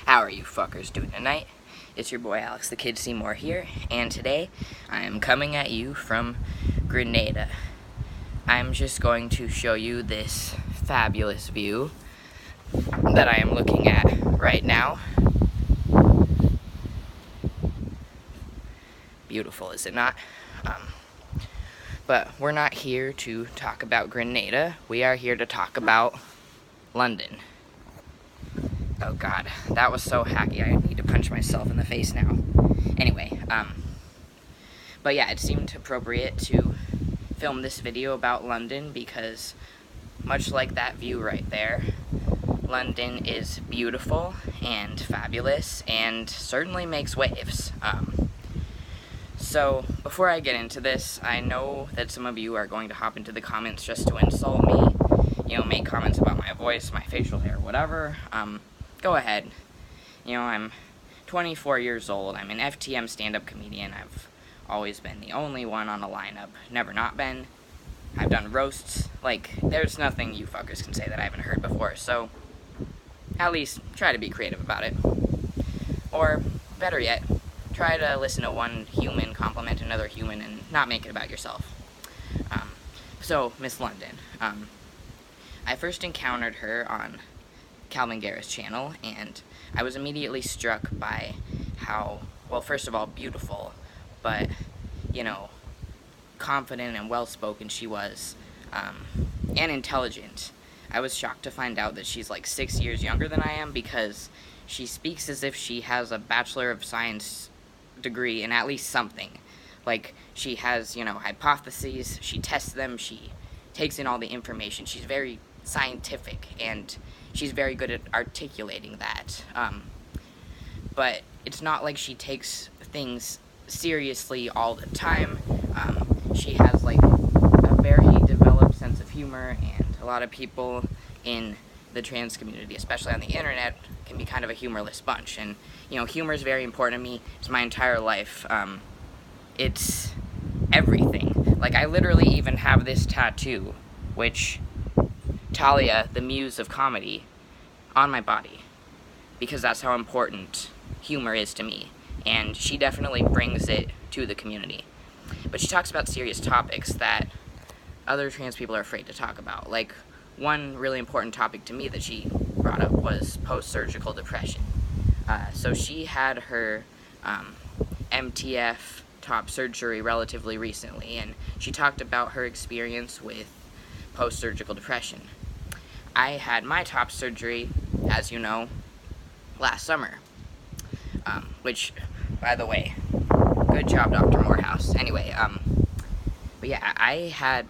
How are you fuckers doing tonight? It's your boy Alex the Kid Seymour here, and today I am coming at you from Grenada. I'm just going to show you this fabulous view that I am looking at right now. Beautiful, is it not? But we're not here to talk about Grenada. We are here to talk about London. Oh god, that was so hacky. I need to punch myself in the face now. Anyway, but yeah, it seemed appropriate to film this video about London because, much like that view right there, London is beautiful and fabulous and certainly makes waves. So, before I get into this, I know that some of you are going to hop into the comments just to insult me, make comments about my voice, my facial hair, whatever. Go ahead. I'm 24 years old. I'm an FTM stand-up comedian. I've always been the only one on the lineup. Never not been. I've done roasts. There's nothing you fuckers can say that I haven't heard before, so at least try to be creative about it. Or, better yet, try to listen to one human compliment another human and not make it about yourself. So, Miss London. I first encountered her on Calvin Garrett's channel, and I was immediately struck by how, well, first of all, beautiful, but, confident and well-spoken she was, and intelligent. I was shocked to find out that she's 6 years younger than I am, because she speaks as if she has a Bachelor of Science degree in at least something. She has, hypotheses, she tests them, she takes in all the information, she's very scientific, and she's very good at articulating that. But it's not like she takes things seriously all the time. She has, a very developed sense of humor, and a lot of people in the trans community, especially on the internet, can be kind of a humorless bunch. And, humor is very important to me. It's my entire life. It's everything. I literally even have this tattoo, which Talia, the muse of comedy, on my body, because that's how important humor is to me, and she definitely brings it to the community. But she talks about serious topics that other trans people are afraid to talk about. One really important topic to me that she brought up was post-surgical depression. So she had her MTF top surgery relatively recently, and she talked about her experience with post-surgical depression. I had my top surgery, as you know, last summer, which, by the way, good job, Dr. Morehouse. Anyway, but yeah, I had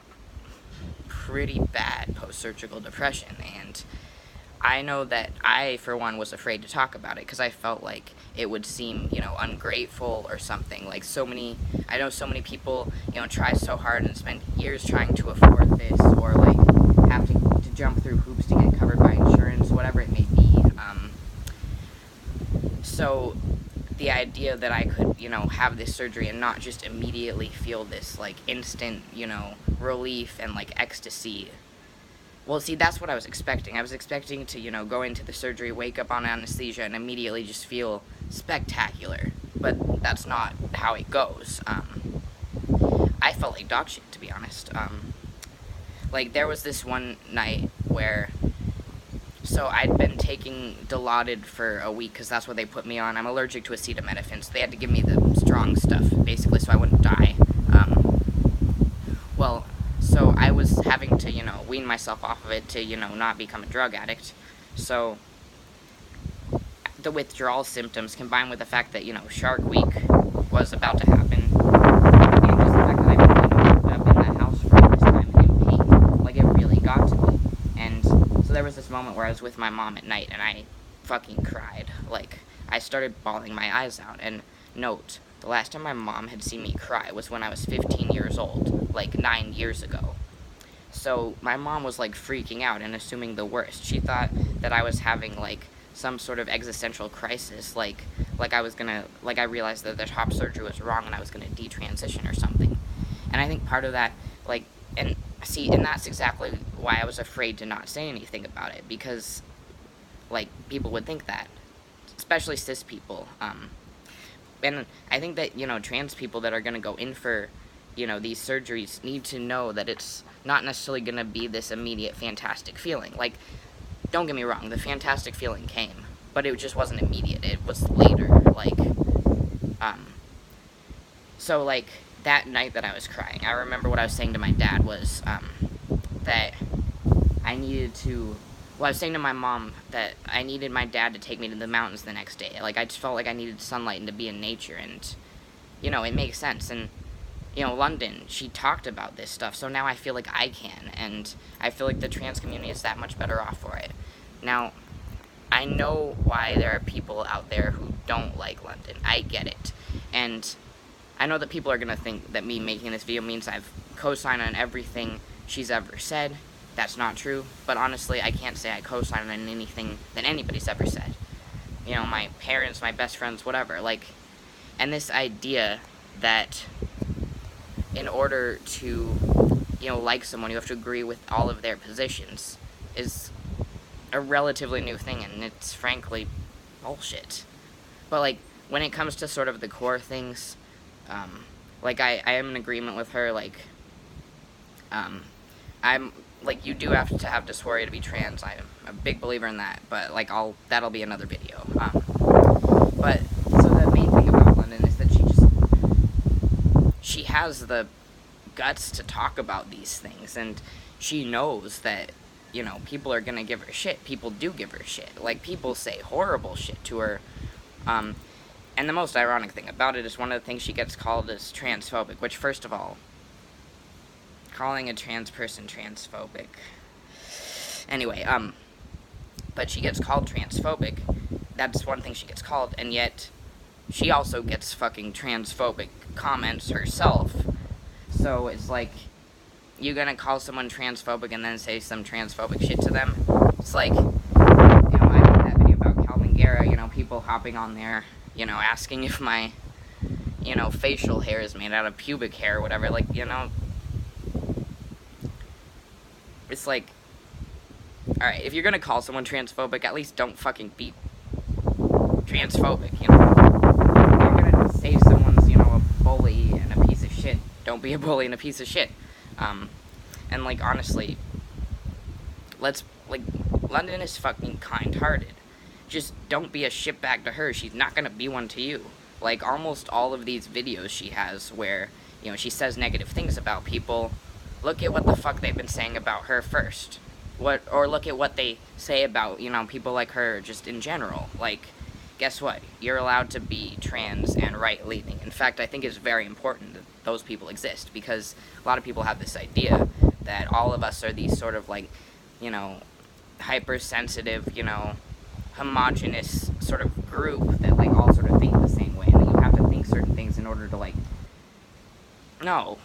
pretty bad post-surgical depression, and I know that I, for one, was afraid to talk about it, because I felt like it would seem, ungrateful or something. I know so many people, try so hard and spend years trying to afford this, or, have to jump through hoops to get covered by insurance, whatever it may be. So the idea that I could, have this surgery and not just immediately feel this, instant, relief and, ecstasy. Well, see, that's what I was expecting. I was expecting to, go into the surgery, wake up on anesthesia, and immediately just feel spectacular. But that's not how it goes. I felt like dog shit, to be honest. There was this one night where, so I'd been taking Dilaudid for a week, because that's what they put me on. I'm allergic to acetaminophen, so they had to give me the strong stuff, basically, so I wouldn't die. So I was having to, wean myself off of it to, not become a drug addict. So the withdrawal symptoms, combined with the fact that, Shark Week was about to happen, and just the fact that I've been, cooped up in that house for all this time in pain, it really got to me. And so there was this moment where I was with my mom at night, and I fucking cried. I started bawling my eyes out. And note, the last time my mom had seen me cry was when I was 15 years old, 9 years ago. So my mom was, freaking out and assuming the worst. She thought that I was having, some sort of existential crisis, I was gonna, I realized that the top surgery was wrong and I was gonna detransition or something. And I think part of that, and that's exactly why I was afraid to not say anything about it, because, people would think that. especially cis people. And I think that, trans people that are going to go in for, these surgeries need to know that it's not necessarily going to be this immediate fantastic feeling. Like, don't get me wrong, the fantastic feeling came, but it just wasn't immediate. It was later. So, like, that night that I was crying, I remember what I was saying to my dad was, that I needed to... Well, I was saying to my mom that I needed my dad to take me to the mountains the next day. Like, I just felt like I needed sunlight and to be in nature, and, it makes sense. And, London, she talked about this stuff, so now I feel like I can, and I feel like the trans community is that much better off for it. Now, I know why there are people out there who don't like London. I get it. And I know that people are going to think that me making this video means I've co-signed on everything she's ever said. That's not true, but honestly, I can't say I co-sign on anything that anybody's ever said. My parents, my best friends, whatever, and this idea that in order to, like someone, you have to agree with all of their positions is a relatively new thing, and it's frankly bullshit. But, when it comes to sort of the core things, I am in agreement with her, I'm... you do have to have dysphoria to be trans. I'm a big believer in that, but, that'll be another video. But, so the main thing about London is that she has the guts to talk about these things, and she knows that, people are gonna give her shit. People do give her shit. People say horrible shit to her, and the most ironic thing about it is one of the things she gets called is transphobic, which, first of all, calling a trans person transphobic. Anyway, but she gets called transphobic. That's one thing she gets called, and yet she also gets fucking transphobic comments herself. So it's you gonna call someone transphobic and then say some transphobic shit to them? It's I made that video about Calvin Guerra, people hopping on there, asking if my, facial hair is made out of pubic hair or whatever, it's alright, if you're gonna call someone transphobic, at least don't fucking be transphobic, If you're gonna say someone's, a bully and a piece of shit, don't be a bully and a piece of shit. And, honestly, London is fucking kind-hearted. Just don't be a shitbag to her. She's not gonna be one to you. Almost all of these videos she has where, she says negative things about people, look at what the fuck they've been saying about her first. Or look at what they say about, people like her just in general. Guess what? You're allowed to be trans and right-leaning. In fact, I think it's very important that those people exist, because a lot of people have this idea that all of us are these sort of, hypersensitive, homogenous sort of group that, all sort of think the same way, and that you have to think certain things in order to, no,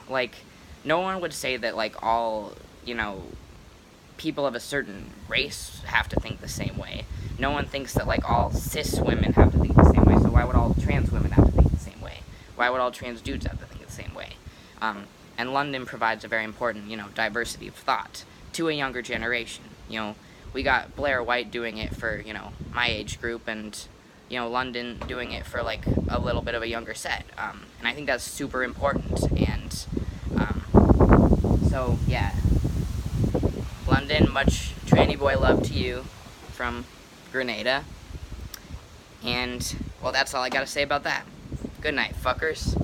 no one would say that, all, people of a certain race have to think the same way. No one thinks that, all cis women have to think the same way, so why would all trans women have to think the same way? Why would all trans dudes have to think the same way? And London provides a very important, diversity of thought to a younger generation. We got Blair White doing it for, my age group, and, London doing it for, a little bit of a younger set. And I think that's super important, and, so, yeah. London, much tranny boy love to you from Grenada. And, well, that's all I gotta say about that. Good night, fuckers.